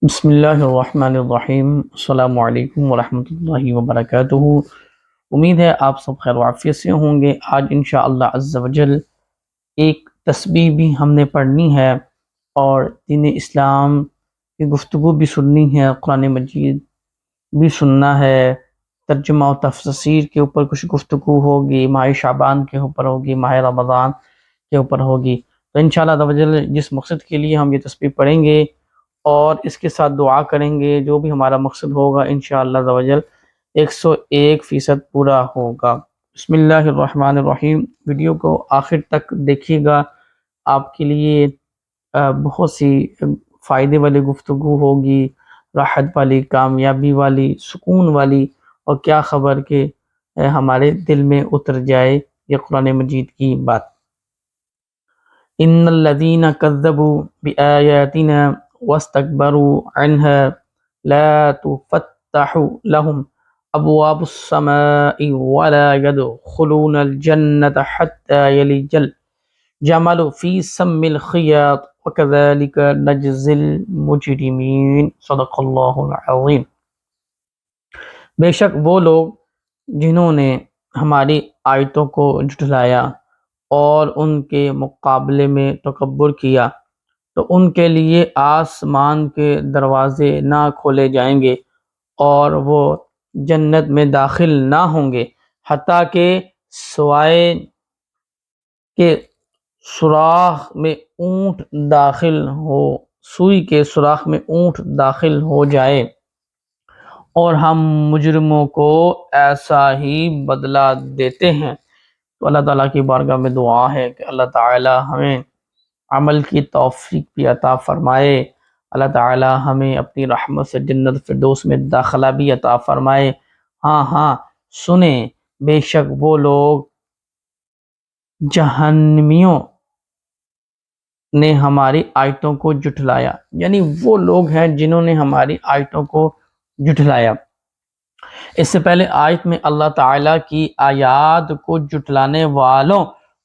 بسم اللہ الرحمن الرحیم، السلام علیکم ورحمۃ اللہ وبرکاتہ۔ امید ہے آپ سب خیر و عافیت سے ہوں گے۔ آج انشاءاللہ عز و جل ایک تسبیح بھی ہم نے پڑھنی ہے اور دین اسلام کی گفتگو بھی سننی ہے، قرآن مجید بھی سننا ہے، ترجمہ و تفسیر کے اوپر کچھ گفتگو ہوگی، ماہ شعبان کے اوپر ہوگی، ماہ رمضان کے اوپر ہوگی۔ تو انشاءاللہ عز و جل جس مقصد کے لیے ہم یہ تسبیح پڑھیں گے اور اس کے ساتھ دعا کریں گے، جو بھی ہمارا مقصد ہوگا انشاءاللہ عز و جل 101% پورا ہوگا۔ بسم اللہ الرحمن الرحیم۔ ویڈیو کو آخر تک دیکھیے گا، آپ کے لیے بہت سی فائدے والی گفتگو ہوگی، راحت والی، کامیابی والی، سکون والی، اور کیا خبر کہ ہمارے دل میں اتر جائے یہ قرآن مجید کی بات۔ ان الذين كذبوا بآياتنا واستكبروا عنها لا تفتح لهم ابواب السماء ولا يدخلون الجنة حتى يلج الجمل في سم الخياط وكذلك نجزي المجرمين۔ صدق اللہ العظیم۔ بے شک وہ لوگ جنہوں نے ہماری آیتوں کو جھٹلایا اور ان کے مقابلے میں تکبر کیا، تو ان کے لیے آسمان کے دروازے نہ کھولے جائیں گے اور وہ جنت میں داخل نہ ہوں گے حتیٰ کہ سوائے کے سوراخ میں اونٹ داخل ہو، سوئی کے سوراخ میں اونٹ داخل ہو جائے، اور ہم مجرموں کو ایسا ہی بدلہ دیتے ہیں۔ تو اللہ تعالیٰ کی بارگاہ میں دعا ہے کہ اللہ تعالیٰ ہمیں عمل کی توفیق بھی عطا فرمائے، اللہ تعالیٰ ہمیں اپنی رحمت سے جنت فردوس میں داخلہ بھی عطا فرمائے۔ ہاں سنیں، بے شک وہ لوگ جہنمیوں نے ہماری آیتوں کو جھٹلایا، یعنی وہ لوگ ہیں جنہوں نے ہماری آیتوں کو جھٹلایا۔ اس سے پہلے آیت میں اللہ تعالیٰ کی آیات کو جھٹلانے والوں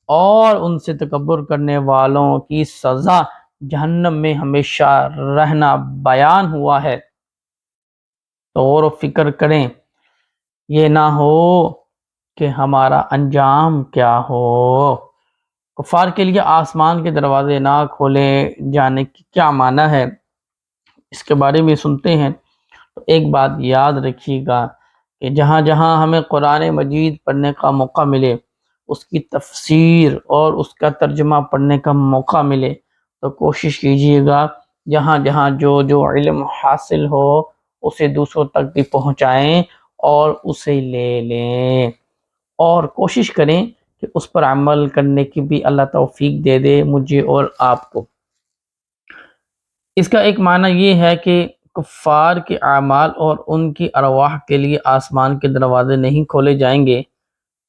اور ان سے تکبر کرنے والوں کی سزا جہنم میں ہمیشہ رہنا بیان ہوا ہے۔ تو غور و فکر کریں، یہ نہ ہو کہ ہمارا انجام کیا ہو۔ کفار کے لیے آسمان کے دروازے نہ کھولے جانے کی کیا معنی ہے، اس کے بارے میں سنتے ہیں۔ تو ایک بات یاد رکھیے گا کہ جہاں جہاں ہمیں قرآن مجید پڑھنے کا موقع ملے، اس کی تفسیر اور اس کا ترجمہ پڑھنے کا موقع ملے، تو کوشش کیجیے گا جہاں جہاں جو علم حاصل ہو اسے دوسروں تک بھی پہنچائیں اور اسے لے لیں، اور کوشش کریں کہ اس پر عمل کرنے کی بھی اللہ توفیق دے دے مجھے اور آپ کو۔ اس کا ایک معنی یہ ہے کہ کفار کے اعمال اور ان کی ارواح کے لیے آسمان کے دروازے نہیں کھولے جائیں گے،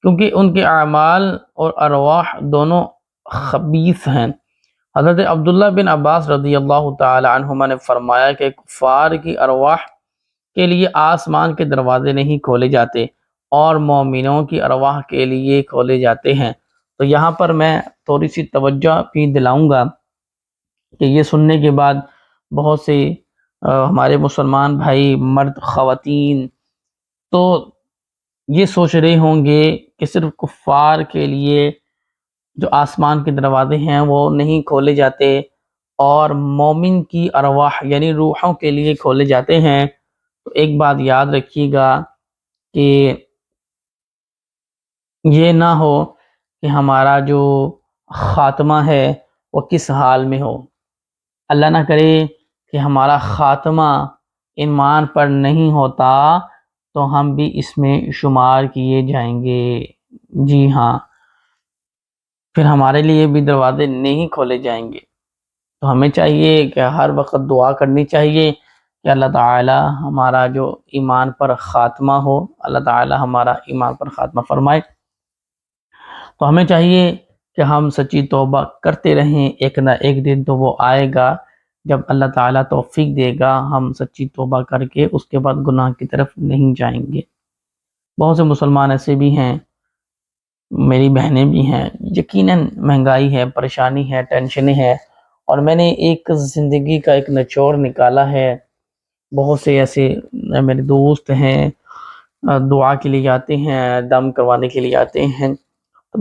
کیونکہ ان کے اعمال اور ارواح دونوں خبیث ہیں۔ حضرت عبداللہ بن عباس رضی اللہ تعالی عنہما نے فرمایا کہ کفار کی ارواح کے لیے آسمان کے دروازے نہیں کھولے جاتے اور مومنوں کی ارواح کے لیے کھولے جاتے ہیں۔ تو یہاں پر میں تھوڑی سی توجہ بھی دلاؤں گا کہ یہ سننے کے بعد بہت سے ہمارے مسلمان بھائی، مرد، خواتین تو یہ سوچ رہے ہوں گے کہ صرف کفار کے لیے جو آسمان کے دروازے ہیں وہ نہیں کھولے جاتے اور مومن کی ارواح یعنی روحوں کے لیے کھولے جاتے ہیں۔ تو ایک بات یاد رکھیے گا کہ یہ نہ ہو کہ ہمارا جو خاتمہ ہے وہ کس حال میں ہو۔ اللہ نہ کرے کہ ہمارا خاتمہ ایمان پر نہیں ہوتا تو ہم بھی اس میں شمار کیے جائیں گے۔ جی ہاں، پھر ہمارے لیے بھی دروازے نہیں کھولے جائیں گے۔ تو ہمیں چاہیے کہ ہر وقت دعا کرنی چاہیے کہ اللہ تعالی ہمارا جو ایمان پر خاتمہ ہو، اللہ تعالی ہمارا ایمان پر خاتمہ فرمائے۔ تو ہمیں چاہیے کہ ہم سچی توبہ کرتے رہیں، ایک نہ ایک دن تو وہ آئے گا جب اللہ تعالیٰ توفیق دے گا ہم سچی توبہ کر کے اس کے بعد گناہ کی طرف نہیں جائیں گے۔ بہت سے مسلمان ایسے بھی ہیں، میری بہنیں بھی ہیں، یقیناً مہنگائی ہے، پریشانی ہے، ٹینشنیں ہیں، اور میں نے ایک زندگی کا ایک نچوڑ نکالا ہے بہت سے ایسے میرے دوست ہیں دعا کے لیے آتے ہیں، دم کروانے کے لیے آتے ہیں. تو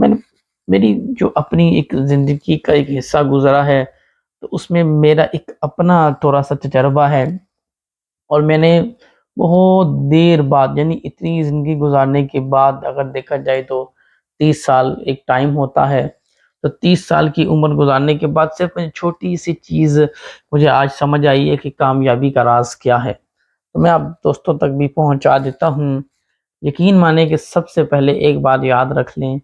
میری جو اپنی ایک زندگی کا ایک حصہ گزرا ہے، تو اس میں میرا ایک اپنا تھوڑا سا تجربہ ہے. اور میں نے بہت دیر بعد، یعنی اتنی زندگی گزارنے کے بعد اگر دیکھا جائے تو 30 سال ایک ٹائم ہوتا ہے، تو 30 سال کی عمر گزارنے کے بعد صرف چھوٹی سی چیز مجھے آج سمجھ آئی ہے کہ کامیابی کا راز کیا ہے. تو میں آپ دوستوں تک بھی پہنچا دیتا ہوں. یقین مانیں کہ سب سے پہلے ایک بات یاد رکھ لیں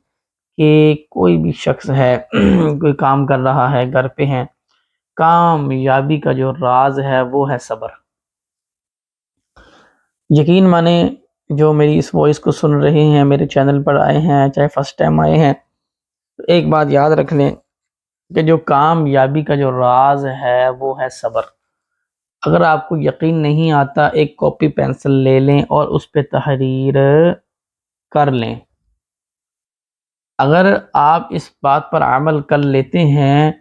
کہ کوئی بھی شخص ہے کوئی کام کر رہا ہے، گھر پہ ہیں، کامیابی کا جو راز ہے وہ ہے صبر. یقین مانیں جو میری اس وائس کو سن رہے ہیں، میرے چینل پر آئے ہیں، چاہے فرسٹ ٹائم آئے ہیں، تو ایک بات یاد رکھ لیں کہ جو کامیابی کا جو راز ہے وہ ہے صبر. اگر آپ کو یقین نہیں آتا، ایک کاپی پینسل لے لیں اور اس پہ تحریر کر لیں. اگر آپ اس بات پر عمل کر لیتے ہیں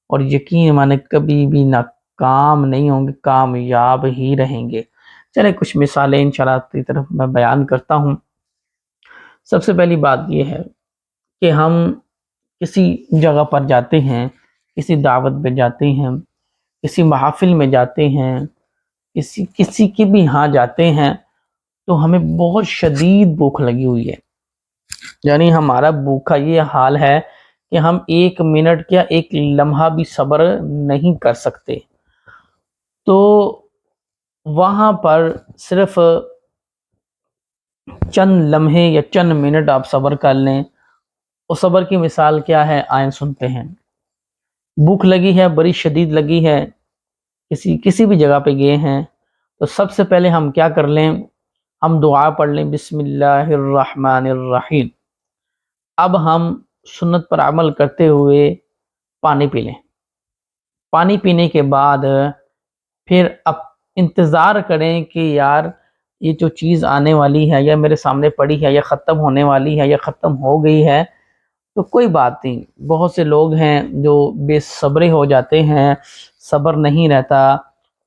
اور یقین مانے کبھی بھی ناکام نہیں ہوں گے، کامیاب ہی رہیں گے. چلے کچھ مثالیں انشاءاللہ کی طرف میں بیان کرتا ہوں. سب سے پہلی بات یہ ہے کہ ہم کسی جگہ پر جاتے ہیں، کسی دعوت پہ جاتے ہیں، کسی محافل میں جاتے ہیں، کسی کے بھی ہاں جاتے ہیں، تو ہمیں بہت شدید بھوک لگی ہوئی ہے. یعنی ہمارا بھوکا یہ حال ہے کہ ہم 1 منٹ کیا 1 لمحہ بھی صبر نہیں کر سکتے. تو وہاں پر صرف چند لمحے یا چند منٹ آپ صبر کر لیں. اور صبر کی مثال کیا ہے، آئیں سنتے ہیں. بھوک لگی ہے، بڑی شدید لگی ہے، کسی بھی جگہ پہ گئے ہیں، تو سب سے پہلے ہم کیا کر لیں، ہم دعا پڑھ لیں، بسم اللہ الرحمن الرحیم. اب ہم سنت پر عمل کرتے ہوئے پانی پی لیں. پانی پینے کے بعد پھر اب انتظار کریں کہ یار یہ جو چیز آنے والی ہے یا میرے سامنے پڑی ہے یا ختم ہونے والی ہے یا ختم ہو گئی ہے، تو کوئی بات نہیں. بہت سے لوگ ہیں جو بے صبرے ہو جاتے ہیں، صبر نہیں رہتا.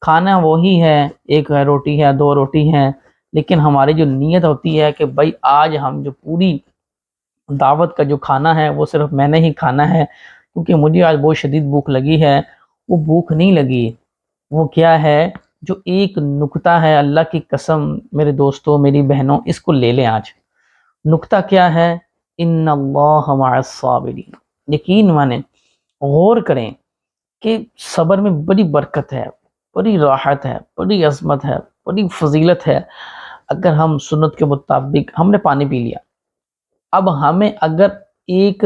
کھانا وہی ہے، 1 روٹی ہے، 2 روٹی ہیں، لیکن ہماری جو نیت ہوتی ہے کہ بھائی آج ہم جو پوری دعوت کا جو کھانا ہے وہ صرف میں نے ہی کھانا ہے، کیونکہ مجھے آج بہت شدید بھوک لگی ہے. وہ بھوک نہیں لگی، وہ کیا ہے، جو ایک نکتہ ہے، اللہ کی قسم میرے دوستوں میری بہنوں اس کو لے لیں. آج نکتہ کیا ہے، ان اللہ مع الصابرین. یقین مانیں، غور کریں کہ صبر میں بڑی برکت ہے، بڑی راحت ہے، بڑی عظمت ہے، بڑی فضیلت ہے. اگر ہم سنت کے مطابق ہم نے پانی پی لیا، اب ہمیں اگر ایک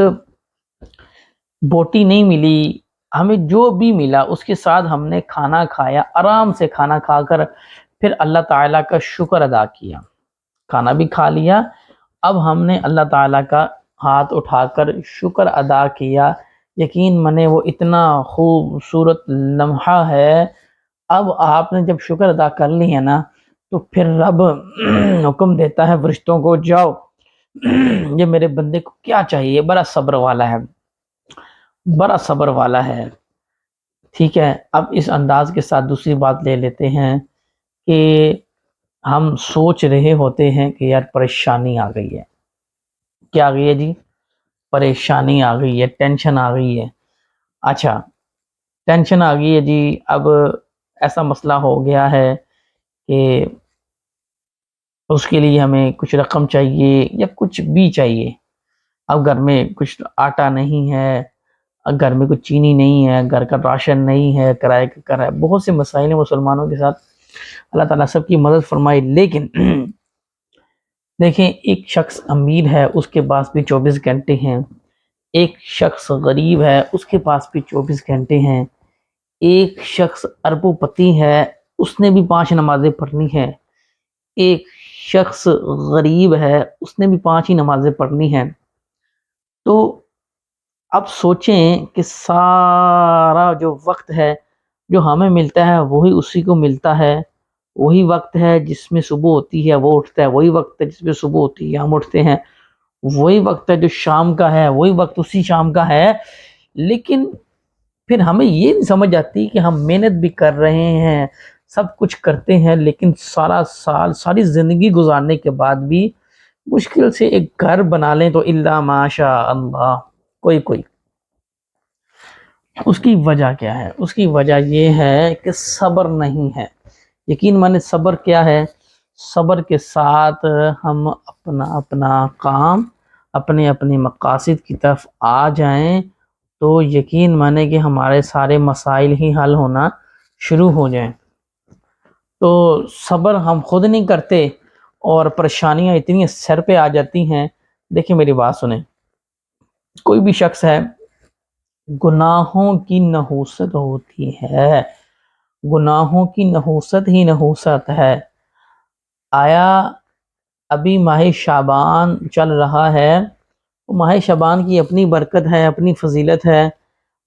بوٹی نہیں ملی، ہمیں جو بھی ملا اس کے ساتھ ہم نے کھانا کھایا، آرام سے کھانا کھا کر پھر اللہ تعالیٰ کا شکر ادا کیا. کھانا بھی کھا لیا، اب ہم نے اللہ تعالیٰ کا ہاتھ اٹھا کر شکر ادا کیا. یقین منے وہ اتنا خوبصورت لمحہ ہے. اب آپ نے جب شکر ادا کر لی ہے نا، تو پھر رب حکم دیتا ہے فرشتوں کو، جاؤ یہ میرے بندے کو کیا چاہیے، بڑا صبر والا ہے، بڑا صبر والا ہے. ٹھیک ہے، اب اس انداز کے ساتھ دوسری بات لے لیتے ہیں کہ ہم سوچ رہے ہوتے ہیں کہ یار پریشانی آ گئی ہے. کیا آ گئی ہے جی؟ پریشانی آ گئی ہے، ٹینشن آ گئی ہے. اچھا ٹینشن آ گئی ہے جی. اب ایسا مسئلہ ہو گیا ہے کہ اس کے لیے ہمیں کچھ رقم چاہیے یا کچھ بھی چاہیے. اب گھر میں کچھ آٹا نہیں ہے، گھر میں کچھ چینی نہیں ہے، گھر کا راشن نہیں ہے، کرائے کا کرایہ، بہت سے مسائل ہیں مسلمانوں کے ساتھ. اللہ تعالیٰ سب کی مدد فرمائے. لیکن دیکھیں، ایک شخص امیر ہے، اس کے پاس بھی 24 گھنٹے ہیں. ایک شخص غریب ہے، اس کے پاس بھی 24 گھنٹے ہیں. ایک شخص اربوں پتی ہے، اس نے بھی 5 نمازیں پڑھنی ہیں. ایک شخص غریب ہے، اس نے بھی 5 ہی نمازیں پڑھنی ہیں. تو اب سوچیں کہ سارا جو وقت ہے جو ہمیں ملتا ہے وہی اسی کو ملتا ہے. وہی وقت ہے جس میں صبح ہوتی ہے وہ اٹھتا ہے، وہی وقت ہے جس میں صبح ہوتی ہے ہم اٹھتے ہیں، وہی وقت ہے جو شام کا ہے وہی وقت اسی شام کا ہے. لیکن پھر ہمیں یہ نہیں سمجھ آتی کہ ہم محنت بھی کر رہے ہیں، سب کچھ کرتے ہیں، لیکن سارا سال ساری زندگی گزارنے کے بعد بھی مشکل سے ایک گھر بنا لیں تو الا ماشاء اللہ کوئی اس کی وجہ کیا ہے؟ اس کی وجہ یہ ہے کہ صبر نہیں ہے۔ یقین مانے صبر کیا ہے؟ صبر کے ساتھ ہم اپنا اپنا کام اپنے اپنے مقاصد کی طرف آ جائیں تو یقین مانے کہ ہمارے سارے مسائل ہی حل ہونا شروع ہو جائیں۔ تو صبر ہم خود نہیں کرتے اور پریشانیاں اتنی سر پہ آ جاتی ہیں۔ دیکھیں میری بات سنیں، کوئی بھی شخص ہے، گناہوں کی نحوست ہوتی ہے، گناہوں کی نحوست ہی نحوست ہے۔ آیا ابھی ماہ شعبان چل رہا ہے، ماہ شعبان کی اپنی برکت ہے، اپنی فضیلت ہے۔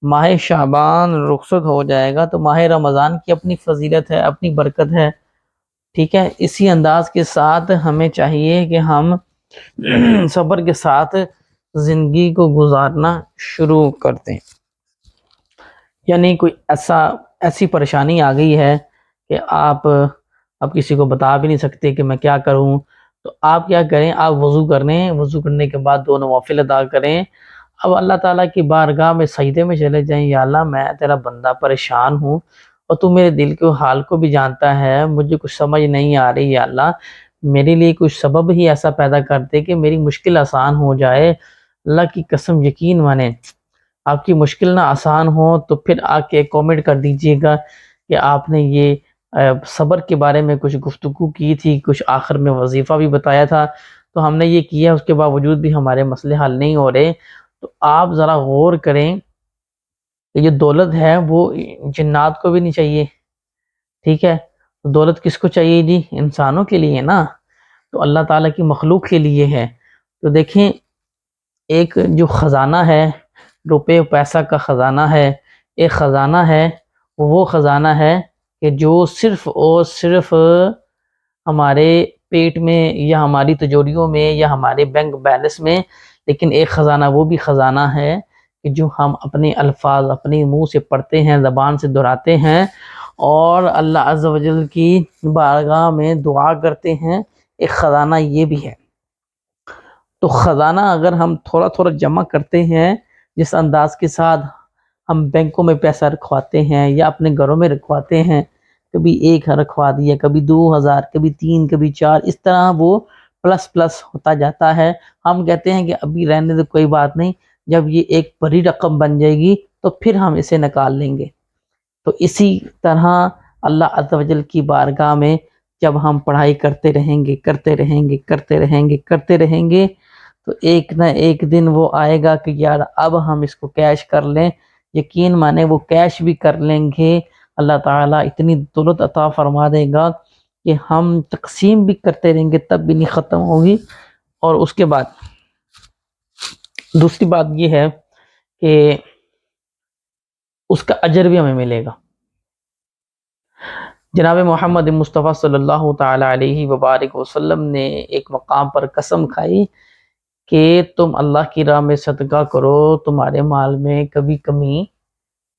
ماہ شعبان رخصت ہو جائے گا تو ماہ رمضان کی اپنی فضیلت ہے، اپنی برکت ہے، ٹھیک ہے۔ اسی انداز کے ساتھ ہمیں چاہیے کہ ہم صبر کے ساتھ زندگی کو گزارنا شروع کر دیں۔ یعنی کوئی ایسی پریشانی آ گئی ہے کہ آپ اب کسی کو بتا بھی نہیں سکتے کہ میں کیا کروں، تو آپ کیا کریں؟ آپ وضو کر لیں، وضو کرنے کے بعد 2 نوافل ادا کریں، اب اللہ تعالیٰ کی بارگاہ میں سجدے میں چلے جائیں، یا اللہ میں تیرا بندہ پریشان ہوں اور تو میرے دل کے حال کو بھی جانتا ہے، مجھے کچھ سمجھ نہیں آ رہی، یا اللہ میرے لیے کچھ سبب ہی ایسا پیدا کر دے کہ میری مشکل آسان ہو جائے۔ اللہ کی قسم یقین مانیں آپ کی مشکل نہ آسان ہو تو پھر آ کے کامنٹ کر دیجئے گا کہ آپ نے یہ صبر کے بارے میں کچھ گفتگو کی تھی، کچھ آخر میں وظیفہ بھی بتایا تھا، تو ہم نے یہ کیا، اس کے باوجود بھی ہمارے مسئلے حل نہیں ہو رہے۔ تو آپ ذرا غور کریں کہ یہ دولت ہے وہ جنات کو بھی نہیں چاہیے، ٹھیک ہے؟ دولت کس کو چاہیے جی؟ انسانوں کے لیے نا، تو اللہ تعالیٰ کی مخلوق کے لیے ہے۔ تو دیکھیں ایک جو خزانہ ہے، روپے پیسہ کا خزانہ ہے، ایک خزانہ ہے، وہ خزانہ ہے کہ جو صرف اور صرف ہمارے پیٹ میں یا ہماری تجوریوں میں یا ہمارے بینک بیلنس میں، لیکن ایک خزانہ وہ بھی خزانہ ہے کہ جو ہم اپنے الفاظ اپنے منہ سے پڑھتے ہیں، زبان سے دہراتے ہیں اور اللہ عز و جل کی بارگاہ میں دعا کرتے ہیں، ایک خزانہ یہ بھی ہے۔ تو خزانہ اگر ہم تھوڑا تھوڑا جمع کرتے ہیں، جس انداز کے ساتھ ہم بینکوں میں پیسہ رکھواتے ہیں یا اپنے گھروں میں رکھواتے ہیں، کبھی 1 رکھوا دیا، کبھی 2000، کبھی 3، کبھی 4، اس طرح وہ پلس ہوتا جاتا ہے۔ ہم کہتے ہیں کہ ابھی رہنے دو کوئی بات نہیں، جب یہ ایک بڑی رقم بن جائے گی تو پھر ہم اسے نکال لیں گے۔ تو اسی طرح اللہ عز و جل کی بارگاہ میں جب ہم پڑھائی کرتے رہیں گے کرتے رہیں گے تو ایک نہ ایک دن وہ آئے گا کہ یار اب ہم اس کو کیش کر لیں۔ یقین مانے وہ کیش بھی کر لیں گے، اللہ تعالیٰ اتنی دولت عطا فرما دے گا کہ ہم تقسیم بھی کرتے رہیں گے تب بھی نہیں ختم ہوگی۔ اور اس کے بعد دوسری بات یہ ہے کہ اس کا اجر بھی ہمیں ملے گا۔ جناب محمد مصطفیٰ صلی اللہ تعالی علیہ وبارک وسلم نے ایک مقام پر قسم کھائی کہ تم اللہ کی راہ میں صدقہ کرو، تمہارے مال میں کبھی کمی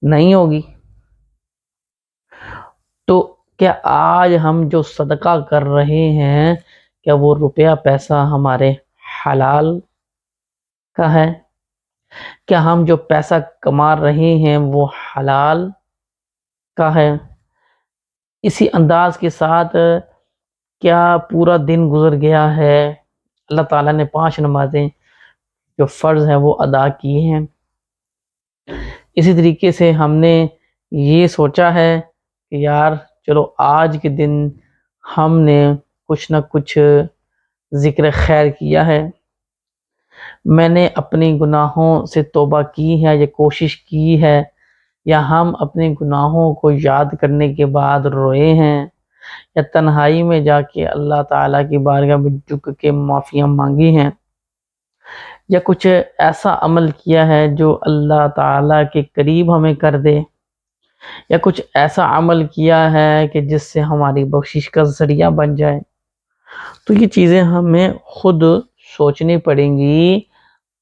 نہیں ہوگی۔ تو کیا آج ہم جو صدقہ کر رہے ہیں، کیا وہ روپیہ پیسہ ہمارے حلال کا ہے؟ کیا ہم جو پیسہ کما رہے ہیں وہ حلال کا ہے؟ اسی انداز کے ساتھ کیا پورا دن گزر گیا ہے، اللہ تعالیٰ نے 5 نمازیں جو فرض ہیں وہ ادا کی ہیں، اسی طریقے سے ہم نے یہ سوچا ہے کہ یار چلو آج کے دن ہم نے کچھ نہ کچھ ذکر خیر کیا ہے، میں نے اپنے گناہوں سے توبہ کی ہے یا کوشش کی ہے، یا ہم اپنے گناہوں کو یاد کرنے کے بعد روئے ہیں، یا تنہائی میں جا کے اللہ تعالیٰ کی بارگاہ میں جھک کے معافیاں مانگی ہیں، یا کچھ ایسا عمل کیا ہے جو اللہ تعالیٰ کے قریب ہمیں کر دے، یا کچھ ایسا عمل کیا ہے کہ جس سے ہماری بخشش کا ذریعہ بن جائے۔ تو یہ چیزیں ہمیں خود سوچنی پڑیں گی۔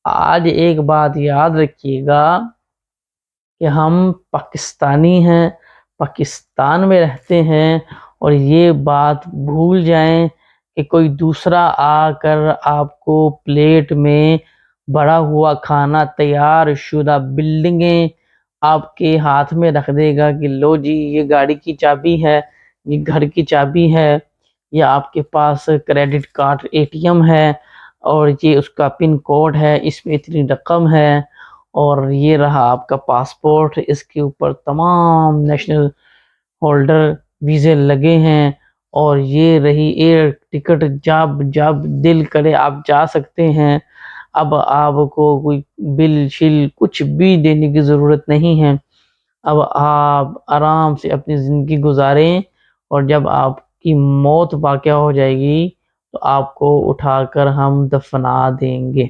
آج ایک بات یاد رکھیے گا کہ ہم پاکستانی ہیں، پاکستان میں رہتے ہیں اور یہ بات بھول جائیں کہ کوئی دوسرا آ کر آپ کو پلیٹ میں بڑا ہوا کھانا، تیار شدہ بلڈنگیں آپ کے ہاتھ میں رکھ دے گا کہ لو جی یہ گاڑی کی چابی ہے، یہ گھر کی چابی ہے، یا آپ کے پاس کریڈٹ کارڈ ATM ہے اور یہ اس کا پن کوڈ ہے، اس میں اتنی رقم ہے، اور یہ رہا آپ کا پاسپورٹ، اس کے اوپر تمام نیشنل ہولڈر ویزے لگے ہیں، اور یہ رہی ایئر ٹکٹ، جب جب دل کرے آپ جا سکتے ہیں۔ اب آپ کو کوئی بل شل کچھ بھی دینے کی ضرورت نہیں ہے، اب آپ آرام سے اپنی زندگی گزاریں، اور جب آپ کی موت واقع ہو جائے گی تو آپ کو اٹھا کر ہم دفنا دیں گے۔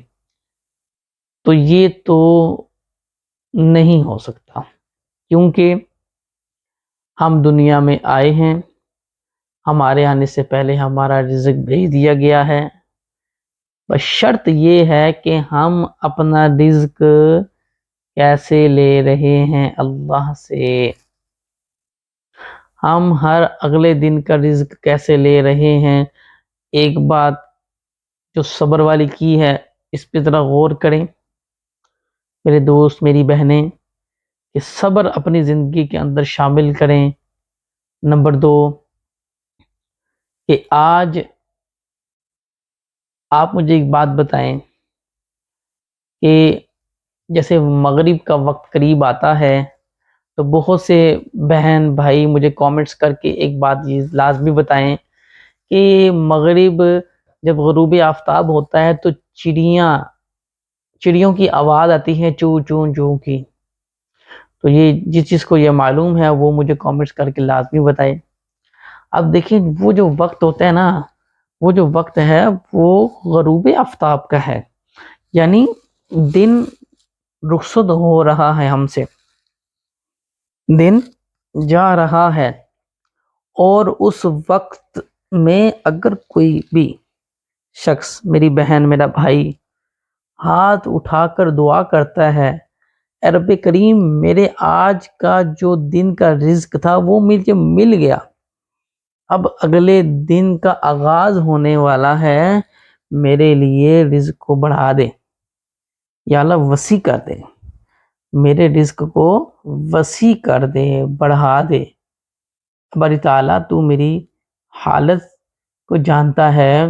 تو یہ تو نہیں ہو سکتا، کیونکہ ہم دنیا میں آئے ہیں، ہمارے آنے سے پہلے ہمارا رزق بھیج دیا گیا ہے، بس شرط یہ ہے کہ ہم اپنا رزق کیسے لے رہے ہیں اللہ سے، ہم ہر اگلے دن کا رزق کیسے لے رہے ہیں۔ ایک بات جو صبر والی کی ہے، اس پہ ذرا غور کریں میرے دوست، میری بہنیں، کہ صبر اپنی زندگی کے اندر شامل کریں۔ نمبر 2 کہ آج آپ مجھے ایک بات بتائیں کہ جیسے مغرب کا وقت قریب آتا ہے تو بہت سے بہن بھائی مجھے کامنٹس کر کے ایک بات یہ لازمی بتائیں کہ مغرب جب غروب آفتاب ہوتا ہے تو چڑیوں کی آواز آتی ہے چوں چوں چوں کی، تو یہ جس چیز کو یہ معلوم ہے وہ مجھے کامنٹس کر کے لازمی بتائے۔ اب دیکھیں وہ جو وقت ہوتا ہے نا، وہ جو وقت ہے وہ غروب آفتاب کا ہے، یعنی دن رخصت ہو رہا ہے، ہم سے دن جا رہا ہے، اور اس وقت میں اگر کوئی بھی شخص، میری بہن، میرا بھائی، ہاتھ اٹھا کر دعا کرتا ہے اے رب کریم میرے آج کا جو دن کا رزق تھا وہ مجھے مل گیا، اب اگلے دن کا آغاز ہونے والا ہے، میرے لیے رزق کو بڑھا دے یا اللہ، وسیع کر دے، میرے رزق کو وسیع کر دے، بڑھا دے۔ باری تعالیٰ تو میری حالت کو جانتا ہے،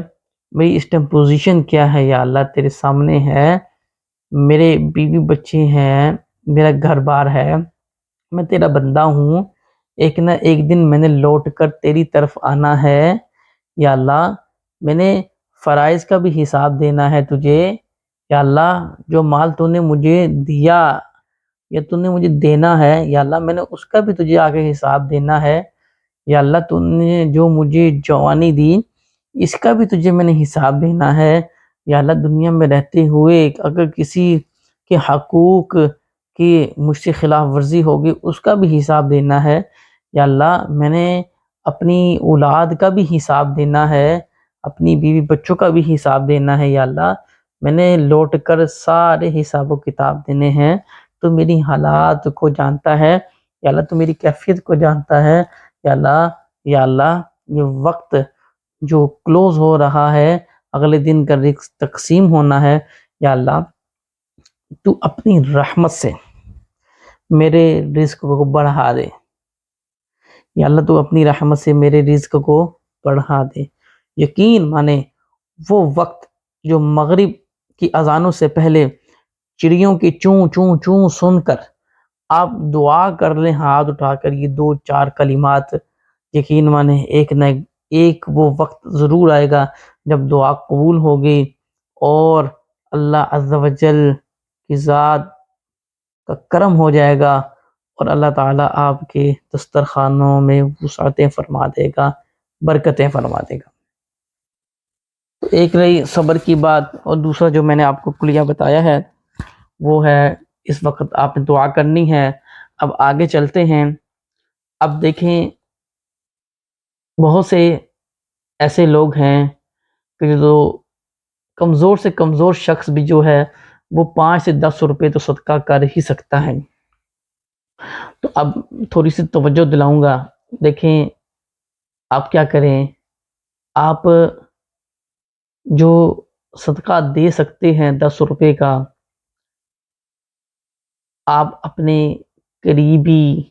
میری اس ٹائم پوزیشن کیا ہے یا اللہ تیرے سامنے ہے، میرے بیوی بچے ہیں، میرا گھر بار ہے، میں تیرا بندہ ہوں، ایک نہ ایک دن میں نے لوٹ کر تیری طرف آنا ہے یا اللہ، میں نے فرائض کا بھی حساب دینا ہے تجھے یا اللہ، جو مال تو نے مجھے دیا یا تو نے مجھے دینا ہے یا اللہ، میں نے اس کا بھی تجھے آگے حساب دینا ہے یا اللہ، تو نے جو مجھے جوانی دی اس کا بھی تجھے میں نے حساب دینا ہے یا اللہ، دنیا میں رہتے ہوئے اگر کسی کے حقوق کی مجھ سے خلاف ورزی ہوگی اس کا بھی حساب دینا ہے یا اللہ، میں نے اپنی اولاد کا بھی حساب دینا ہے، اپنی بیوی بچوں کا بھی حساب دینا ہے یا اللہ، میں نے لوٹ کر سارے حساب و کتاب دینے ہیں، تو میری حالات کو جانتا ہے یا اللہ، تو میری کیفیت کو جانتا ہے یا اللہ، یا اللہ، یہ وقت جو کلوز ہو رہا ہے، اگلے دن کا رزق تقسیم ہونا ہے یا اللہ، تو اپنی رحمت سے میرے رزق کو بڑھا دے یا اللہ، تو اپنی رحمت سے میرے رزق کو بڑھا دے۔ یقین مانے وہ وقت جو مغرب کی اذانوں سے پہلے چڑیوں کی چوں چوں چوں سن کر آپ دعا کر لیں ہاتھ اٹھا کر، یہ 2-4 کلمات، یقین مانے ایک نہ ایک وہ وقت ضرور آئے گا جب دعا قبول ہوگی، اور اللہ عز و جل کی ذات کا کرم ہو جائے گا، اور اللہ تعالیٰ آپ کے دسترخوانوں میں وسعتیں فرما دے گا، برکتیں فرما دے گا۔ تو ایک رہی صبر کی بات، اور دوسرا جو میں نے آپ کو کلیہ بتایا ہے وہ ہے اس وقت آپ نے دعا کرنی ہے۔ اب آگے چلتے ہیں، اب دیکھیں بہت سے ایسے لوگ ہیں کہ جو کمزور سے کمزور شخص بھی جو ہے وہ 5 سے 10 روپے تو صدقہ کر ہی سکتا ہے، تو اب تھوڑی سی توجہ دلاؤں گا. دیکھیں آپ کیا کریں، آپ جو صدقہ دے سکتے ہیں 10 روپے کا، آپ اپنے قریبی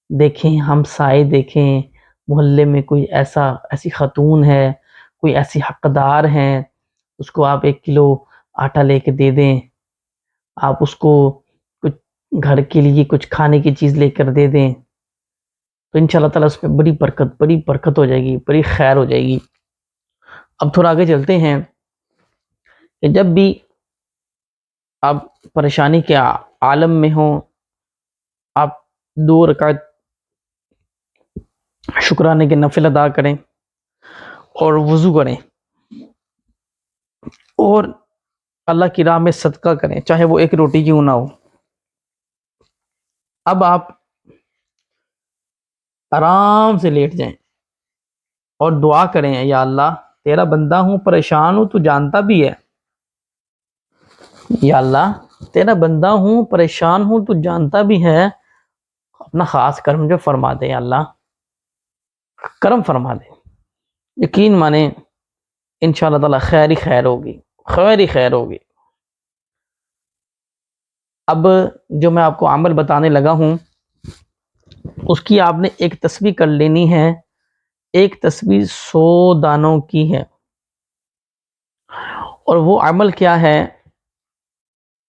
دیکھیں، ہمسائے دیکھیں، محلے میں کوئی ایسی خاتون ہے، کوئی ایسی حقدار ہیں، اس کو آپ 1 کلو آٹا لے کے دے دیں. آپ اس کو کچھ گھر کے لیے کچھ کھانے کی چیز لے کر دے دیں، تو ان شاء اللہ تعالیٰ اس میں بڑی برکت ہو جائے گی، بڑی خیر ہو جائے گی. اب تھوڑا آگے چلتے ہیں کہ جب بھی آپ پریشانی کے عالم میں ہوں، آپ 2 رکعت شکرانے کے نفل ادا کریں اور وضو کریں اور اللہ کی راہ میں صدقہ کریں، چاہے وہ 1 روٹی کیوں نہ ہو. اب آپ آرام سے لیٹ جائیں اور دعا کریں، یا اللہ تیرا بندہ ہوں، پریشان ہوں، تو جانتا بھی ہے. یا اللہ تیرا بندہ ہوں، پریشان ہوں، تو جانتا بھی ہے. اپنا خاص کرم جو فرما دے، یا اللہ کرم فرما دے. یقین مانے انشاءاللہ تعالی خیر ہی خیر ہوگی، خیر ہی خیر ہوگی. اب جو میں آپ کو عمل بتانے لگا ہوں، اس کی آپ نے ایک تسبیح کر لینی ہے. ایک تسبیح 100 دانوں کی ہے. اور وہ عمل کیا ہے؟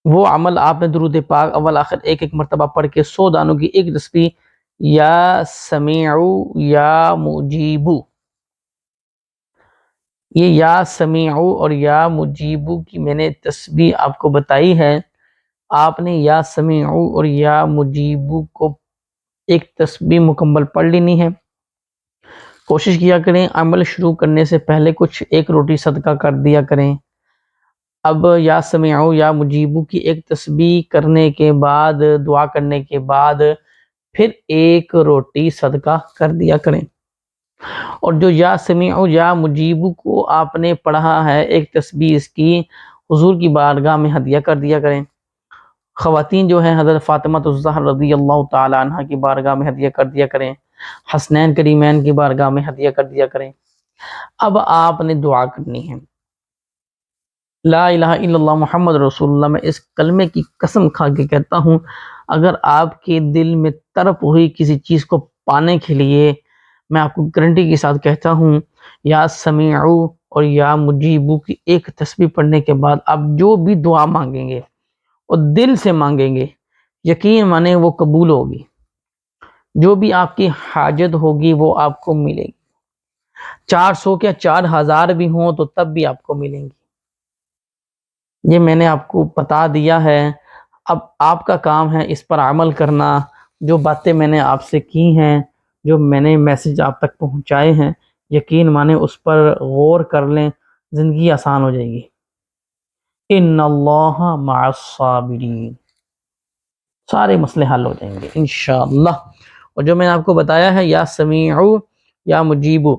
وہ عمل آپ نے درود پاک اول آخر ایک مرتبہ پڑھ کے 100 دانوں کی ایک تسبیح، یا سمیعو یا مجیبو، یہ یا سمیعو اور یا مجیبو کی میں نے تسبیح آپ کو بتائی ہے. آپ نے یا سمیعو اور یا مجیبو کو ایک تسبیح مکمل پڑھ لینی ہے. کوشش کیا کریں عمل شروع کرنے سے پہلے کچھ 1 روٹی صدقہ کر دیا کریں. اب یا سمیعو یا مجیبو کی ایک تسبیح کرنے کے بعد، دعا کرنے کے بعد پھر 1 روٹی صدقہ کر دیا کریں. اور جو یا سمیعو یا مجیبو کو آپ نے پڑھا ہے ایک تسبیح، اس کی حضور کی بارگاہ میں ہدیہ کر دیا کریں. خواتین جو ہیں حضرت فاطمہ الزہرا رضی اللہ تعالی عنہ کی بارگاہ میں ہدیہ کر دیا کریں. حسنین کریمین کی بارگاہ میں ہدیہ کر دیا کریں. اب آپ نے دعا کرنی ہے، لا الہ الا اللہ محمد رسول اللہ. میں اس کلمے کی قسم کھا کے کہتا ہوں، اگر آپ کے دل میں تڑپ ہوئی کسی چیز کو پانے کے لیے، میں آپ کو گارنٹی کے ساتھ کہتا ہوں، یا سمیعو اور یا مجیبو کی ایک تسبیح پڑھنے کے بعد آپ جو بھی دعا مانگیں گے اور دل سے مانگیں گے، یقین مانیں وہ قبول ہوگی. جو بھی آپ کی حاجت ہوگی وہ آپ کو ملے گی. 400 کیا 4000 بھی ہوں تو تب بھی آپ کو ملیں گی. یہ میں نے آپ کو بتا دیا ہے. اب آپ کا کام ہے اس پر عمل کرنا. جو باتیں میں نے آپ سے کی ہیں، جو میں نے میسج آپ تک پہنچائے ہیں، یقین مانیں اس پر غور کر لیں، زندگی آسان ہو جائے گی. ان اللہ مع الصابرین، سارے مسئلے حل ہو جائیں گے انشاءاللہ. اور جو میں نے آپ کو بتایا ہے یا سمیعو یا مجیبو،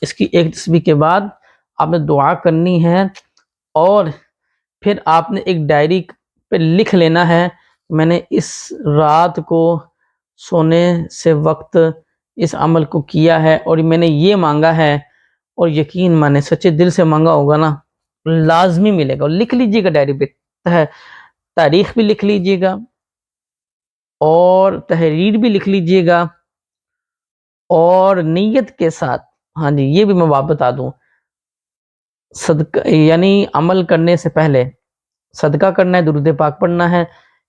اس کی ایک تسبیح کے بعد آپ نے دعا کرنی ہے. اور پھر آپ نے ایک ڈائری پہ لکھ لینا ہے، میں نے اس رات کو سونے سے وقت اس عمل کو کیا ہے اور میں نے یہ مانگا ہے. اور یقین مانے سچے دل سے مانگا ہوگا نا، لازمی ملے گا. اور لکھ لیجیے گا ڈائری پہ، تاریخ بھی لکھ لیجیے گا اور تحریر بھی لکھ لیجیے گا. اور نیت کے ساتھ، ہاں جی یہ بھی میں آپ بتا دوں، صدقہ یعنی عمل کرنے سے پہلے صدقہ کرنا ہے، درود پاک پڑھنا ہے،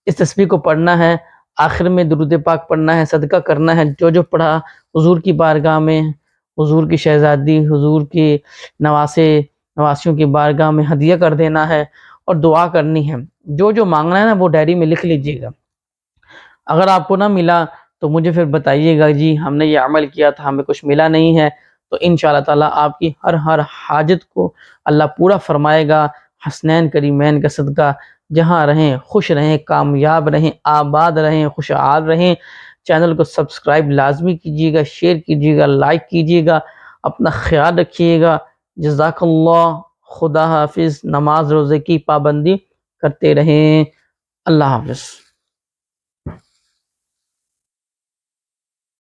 اس تسبیح کو پڑھنا ہے، آخر میں درود پاک پڑھنا ہے، صدقہ کرنا ہے. جو پڑھا حضور کی بارگاہ میں، حضور کی شہزادی، حضور کی نواسیوں کی بارگاہ میں ہدیہ کر دینا ہے اور دعا کرنی ہے. جو مانگنا ہے نا وہ ڈائری میں لکھ لیجیے گا. اگر آپ کو نہ ملا تو مجھے پھر بتائیے گا، جی ہم نے یہ عمل کیا تھا ہمیں کچھ ملا نہیں ہے، تو انشاءاللہ تعالیٰ آپ کی ہر حاجت کو اللہ پورا فرمائے گا. حسنین کریمین کا صدقہ. جہاں رہیں خوش رہیں، کامیاب رہیں، آباد رہیں، خوشحال رہیں. چینل کو سبسکرائب لازمی کیجیے گا، شیئر کیجیے گا، لائک کیجیے گا. اپنا خیال رکھیے گا. جزاک اللہ. خدا حافظ. نماز روزے کی پابندی کرتے رہیں. اللہ حافظ.